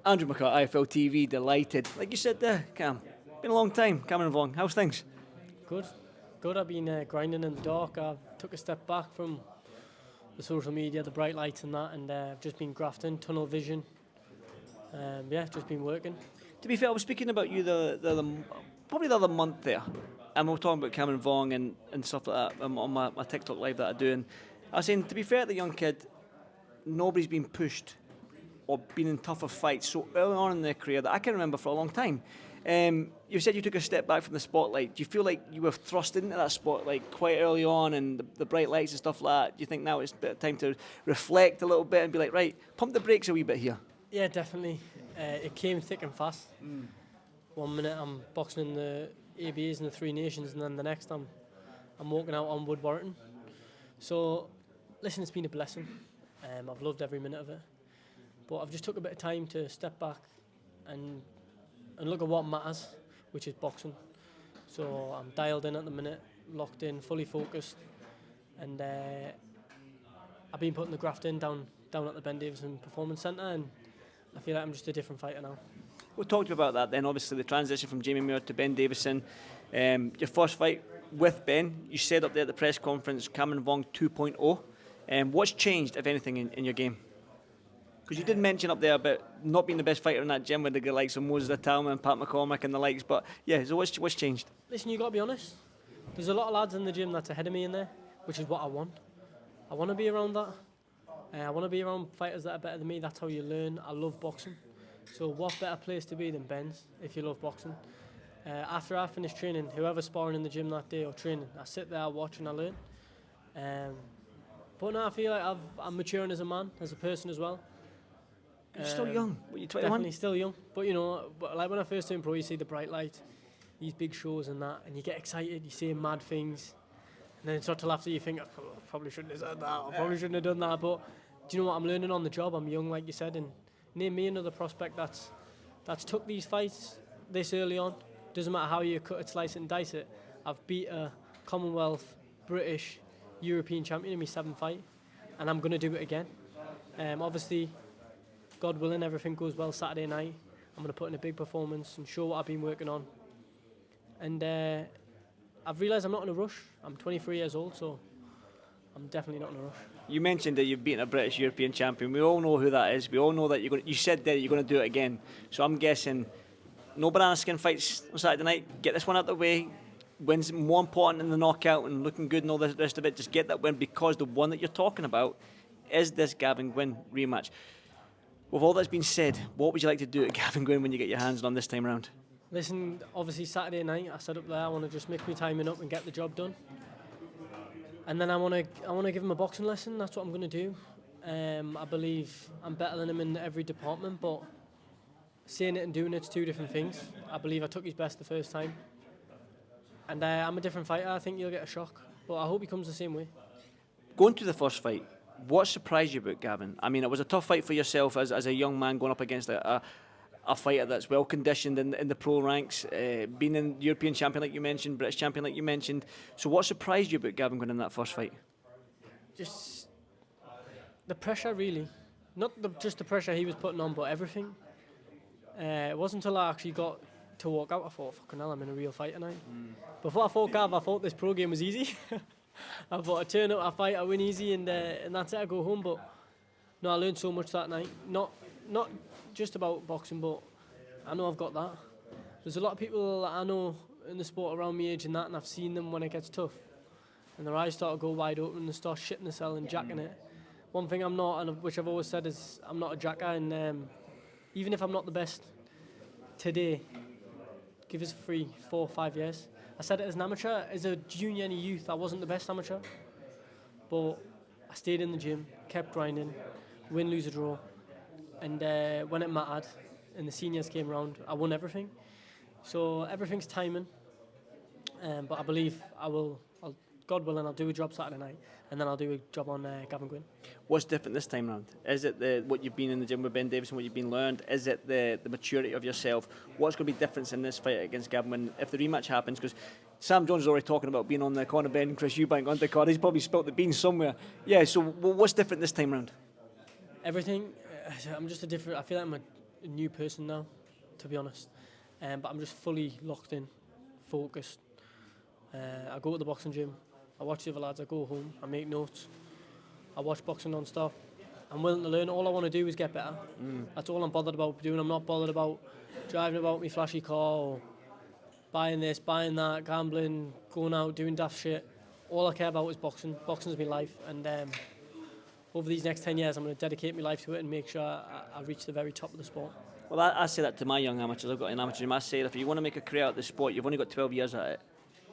Andrew McCart, IFLTV, delighted. Like you said there, Cam, been a long time. Cameron Vuong, how's things? Good. I've been grinding in the dark. I took a step back from the social media, the bright lights and that, and I've just been grafting, tunnel vision. Just been working. To be fair, I was speaking about you probably the other month there, and we were talking about Cameron Vuong and stuff like that on my TikTok live that I do, and I was saying, to be fair to the young kid, nobody's been pushed or been in tougher fights so early on in their career that I can remember for a long time. You said you took a step back from the spotlight. Do you feel like you were thrust into that spotlight quite early on and the bright lights and stuff like that? Do you think now it's a bit of time to reflect a little bit and be like, right, pump the brakes a wee bit here? Yeah, definitely. It came thick and fast. 1 minute I'm boxing in the ABAs and the Three Nations, and then the next I'm walking out on Wood Warrington. So, listen, it's been a blessing. I've loved every minute of it. But I've just took a bit of time to step back and look at what matters, which is boxing. So I'm dialed in at the minute, locked in, fully focused, and I've been putting the graft in down at the Ben Davison Performance Centre, and I feel like I'm just a different fighter now. We'll talk to you about that then. Obviously, the transition from Jamie Muir to Ben Davison. Your first fight with Ben, you said up there at the press conference, Cameron Vuong 2.0. What's changed, if anything, in your game? Because you did mention up there about not being the best fighter in that gym with the likes of Moses Atalma, Pat McCormack and the likes, but yeah, so what's changed? Listen, you got to be honest. There's a lot of lads in the gym that's ahead of me in there, which is what I want. I want to be around that. I want to be around fighters that are better than me. That's how you learn. I love boxing. So what better place to be than Ben's if you love boxing? After I finish training, whoever's sparring in the gym that day or training, I sit there, I watch and I learn. But now I feel like I'm maturing as a man, as a person as well. You're still young. What, you 21? Definitely still young. But you know, like when I first turned pro, you see the bright light, these big shows and that, and you get excited, you say mad things, and then it's not till after you think, oh, I probably shouldn't have said that, I probably shouldn't have done that. But do you know what? I'm learning on the job. I'm young, like you said, and name me another prospect that's took these fights this early on. Doesn't matter how you cut it, slice it, and dice it. I've beat a Commonwealth, British, European champion in my 7th fight, and I'm going to do it again. Obviously, God willing, everything goes well Saturday night. I'm going to put in a big performance and show what I've been working on. And I've realised I'm not in a rush. I'm 23 years old, so I'm definitely not in a rush. You mentioned that you've beaten a British European champion. We all know who that is. We all know that you said that you're going to do it again. So I'm guessing no banana skin fights on Saturday night. Get this one out of the way. Wins more important than the knockout and looking good and all the rest of it. Just get that win, because the one that you're talking about is this Gavin Gwynne rematch. With all that's been said, what would you like to do at Gavin Gwynne when you get your hands on this time round? Listen, obviously Saturday night I said up there I want to just make my timing up and get the job done. And then I want to give him a boxing lesson. That's what I'm going to do. I believe I'm better than him in every department, but saying it and doing it's two different things. I believe I took his best the first time. And I'm a different fighter. I think you'll get a shock. But I hope he comes the same way. Going to the first fight, what surprised you about Gavin? I mean, it was a tough fight for yourself as a young man going up against a fighter that's well conditioned in the pro ranks, being in European champion like you mentioned, British champion like you mentioned. So what surprised you about Gavin Gwynne in that first fight? Just the pressure, really. Not just the pressure he was putting on, but everything. It wasn't until I actually got to walk out I thought, fucking hell, I'm in a real fight tonight. Before I fought Gav, I thought this pro game was easy. I thought I turn up, I fight, I win easy, and that's it, I go home. But no, I learned so much that night. Not just about boxing, but I know I've got that. There's a lot of people that I know in the sport around my age and that, and I've seen them when it gets tough. And their eyes start to go wide open and they start shitting the cell and jacking it. One thing I'm not, and which I've always said, is I'm not a jacker, and even if I'm not the best today, give us 3, 4, 5 years. I said it as an amateur, as a junior and a youth, I wasn't the best amateur. But I stayed in the gym, kept grinding, win, lose or draw. And when it mattered and the seniors came around, I won everything. So everything's timing. But I believe God willing, I'll do a job Saturday night, and then I'll do a job on Gavin Gwynne. What's different this time round? Is it what you've been in the gym with Ben Davison, what you've been learned? Is it the maturity of yourself? What's going to be different in this fight against Gavin Gwynne if the rematch happens? Because Sam Jones is already talking about being on the corner Ben and Chris Eubank on the card. He's probably spilt the beans somewhere. Yeah, so what's different this time round? Everything. I'm just a different. I feel like a new person now, to be honest. But I'm just fully locked in, focused. I go to the boxing gym, I watch the other lads, I go home, I make notes, I watch boxing non-stop. I'm willing to learn. All I want to do is get better. That's all I'm bothered about doing. I'm not bothered about driving about my flashy car or buying this, buying that, gambling, going out, doing daft shit. All I care about is boxing. Boxing's my life, and over these next 10 years, I'm going to dedicate my life to it and make sure I reach the very top of the sport. Well, I say that to my young amateurs. I've got an amateur gym. I say if you want to make a career out of the sport, you've only got 12 years at it.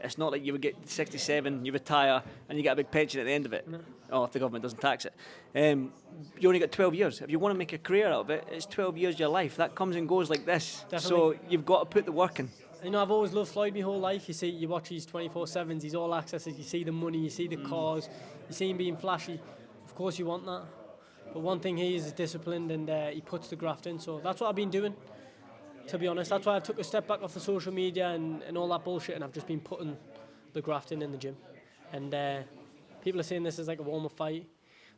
It's not like you would get 67, you retire, and you get a big pension at the end of it. No. Oh, if the government doesn't tax it. You only got 12 years. If you want to make a career out of it, it's 12 years of your life. That comes and goes like this. Definitely. So you've got to put the work in. You know, I've always loved Floyd my whole life. You see, you watch his 24/7s, he's all accesses, you see the money, you see the cars, you see him being flashy. Of course you want that. But one thing he is disciplined, and he puts the graft in. So that's what I've been doing, to be honest. That's why I took a step back off the social media and all that bullshit, and I've just been putting the graft in the gym. And people are saying this is like a warm-up fight,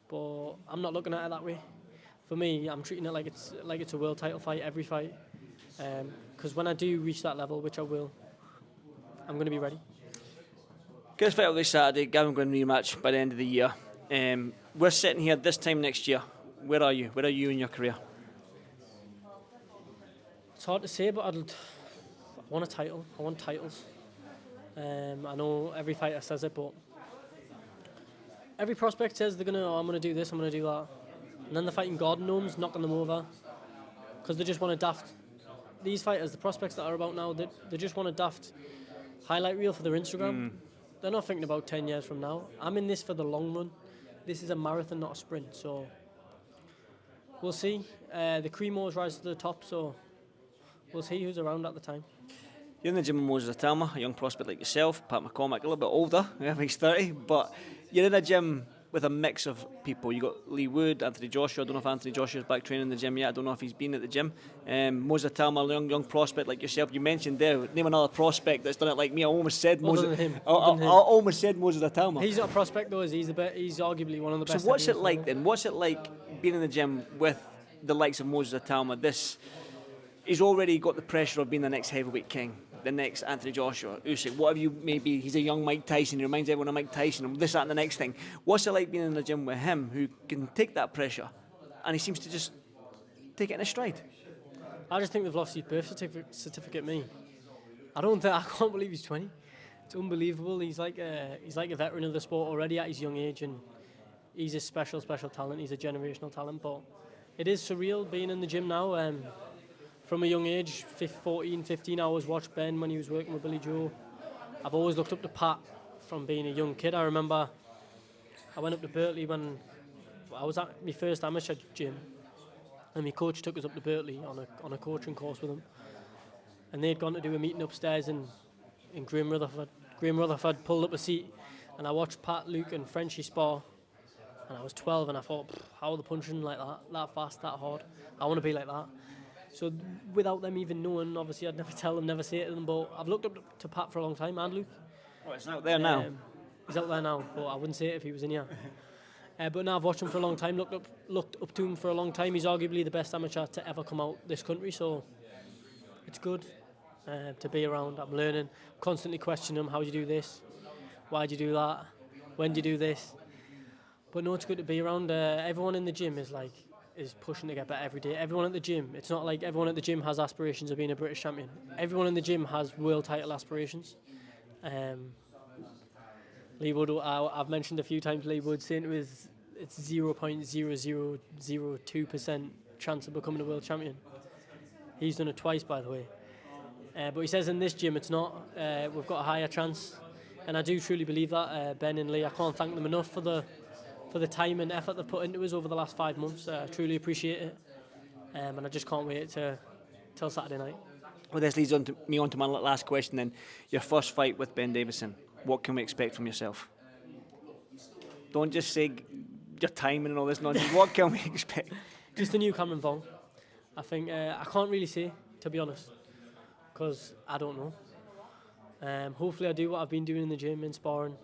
but I'm not looking at it that way. For me, I'm treating it like it's a world title fight, every fight. Because when I do reach that level, which I will, I'm going to be ready. Guys, fight out this Saturday, Gavin Gwynne rematch by the end of the year. We're sitting here this time next year. Where are you? Where are you in your career? It's hard to say, but I want a title. I want titles. I know every fighter says it, but every prospect says I'm going to do this, I'm going to do that. And then they're fighting garden gnomes, knocking them over, because they just want a daft. These fighters, the prospects that are about now, they just want a daft highlight reel for their Instagram. They're not thinking about 10 years from now. I'm in this for the long run. This is a marathon, not a sprint, so we'll see. The cream always rises to the top, so we'll see who's around at the time. You're in the gym with Moses Atama, a young prospect like yourself, Pat McCormack, a little bit older, he's 30, but you're in a gym with a mix of people. You got Lee Wood, Anthony Joshua. I don't know if Anthony Joshua's back training in the gym yet. I don't know if he's been at the gym. Moses Atama, a young prospect like yourself. You mentioned there, name another prospect that's done it like me. I almost said Moses. I almost said Moses Atama. He's not a prospect though, is he? He's arguably one of the best. So what's it like then? What's it like being in the gym with the likes of Moses Atama? He's already got the pressure of being the next heavyweight king, the next Anthony Joshua, Usyk, whatever you maybe. He's a young Mike Tyson. He reminds everyone of Mike Tyson. This, that, and the next thing. What's it like being in the gym with him, who can take that pressure, and he seems to just take it in a stride? I just think they've lost his birth certificate. Me, I can't believe he's 20. It's unbelievable. He's like a veteran of the sport already at his young age, and he's a special talent. He's a generational talent. But it is surreal being in the gym now. From a young age, 14, 15, I always watched Ben when he was working with Billy Joe. I've always looked up to Pat from being a young kid. I remember I went up to Berkeley when I was at my first amateur gym, and my coach took us up to Berkeley on a coaching course with him. And they'd gone to do a meeting upstairs in Graham Rutherford. Graham Rutherford pulled up a seat, and I watched Pat, Luke and Frenchie spar. And I was 12, and I thought, how are they punching like that fast, that hard? I want to be like that. So without them even knowing, obviously I'd never tell them, never say it to them, but I've looked up to Pat for a long time, and Luke. Oh, it's out there now. He's out there now, but I wouldn't say it if he was in here. But now I've watched him for a long time, looked up to him for a long time. He's arguably the best amateur to ever come out this country, so it's good to be around. I'm learning, constantly questioning him, how do you do this? Why do you do that? When do you do this? But no, it's good to be around. Everyone in the gym is pushing to get better every day. Everyone at the gym, it's not like everyone at the gym has aspirations of being a British champion. Everyone in the gym has world title aspirations. Lee Wood, I've mentioned a few times Lee Wood saying it's 0.0002% chance of becoming a world champion. He's done it twice, by the way. But he says in this gym it's not. We've got a higher chance. And I do truly believe that. Ben and Lee, I can't thank them enough for the time and effort they've put into us over the last 5 months. I truly appreciate it, and I just can't wait till Saturday night. Well, this leads on to my last question then. Your first fight with Ben Davison, what can we expect from yourself? Don't just say your timing and all this nonsense. What can we expect? Just a new Cameron Vuong. I think I can't really say, to be honest, because I don't know. Hopefully I do what I've been doing in the gym, in sparring.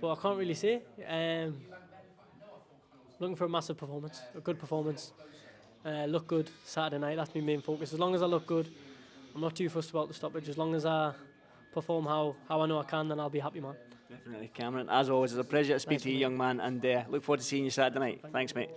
But I can't really say. Looking for a massive performance, a good performance. look good Saturday night. That's my main focus. As long as I look good, I'm not too fussed about the stoppage. As long as I perform how I know I can, then I'll be happy, man. Definitely, Cameron. As always, it's a pleasure to speak Thanks, to you, mate. young man, and look forward to seeing you Saturday night. Thanks, mate.